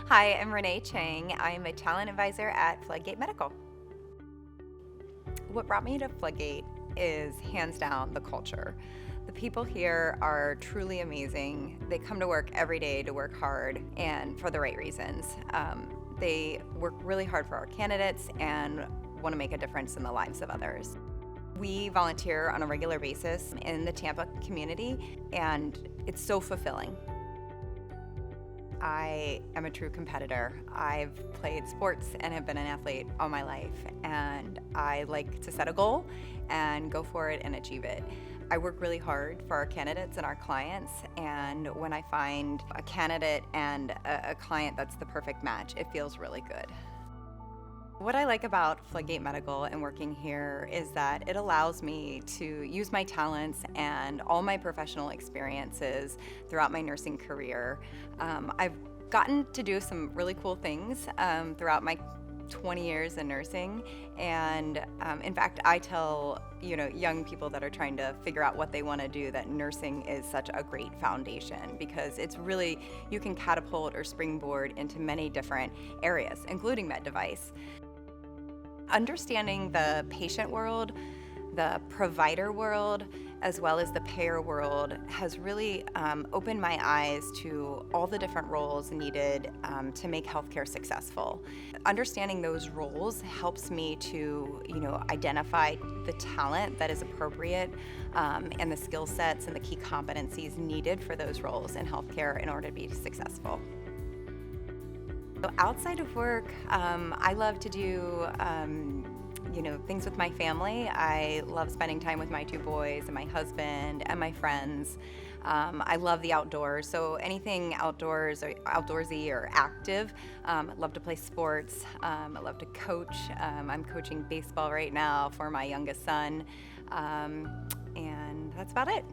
Hi, I'm Renee Chang. I'm a talent advisor at Floodgate Medical. What brought me to Floodgate is hands down the culture. The people here are truly amazing. They come to work every day to work hard and for the right reasons. They work really hard for our candidates and want to make a difference in the lives of others. We volunteer on a regular basis in the Tampa community, and it's so fulfilling. I am a true competitor. I've played sports and have been an athlete all my life, and I like to set a goal and go for it and achieve it. I work really hard for our candidates and our clients, and when I find a candidate and a client that's the perfect match, it feels really good. What I like about Floodgate Medical and working here is that it allows me to use my talents and all my professional experiences throughout my nursing career. I've gotten to do some really cool things throughout my 20 years in nursing, and in fact, I tell young people that are trying to figure out what they want to do that nursing is such a great foundation, because it's really, you can catapult or springboard into many different areas, including med device. Understanding the patient world, the provider world, as well as the payer world has really opened my eyes to all the different roles needed to make healthcare successful. Understanding those roles helps me to identify the talent that is appropriate and the skill sets and the key competencies needed for those roles in healthcare in order to be successful. So outside of work, I love to do things with my family. I love spending time with my two boys and my husband and my friends. I love the outdoors, so anything outdoors or outdoorsy or active. I love to play sports. I love to coach. I'm coaching baseball right now for my youngest son, and that's about it.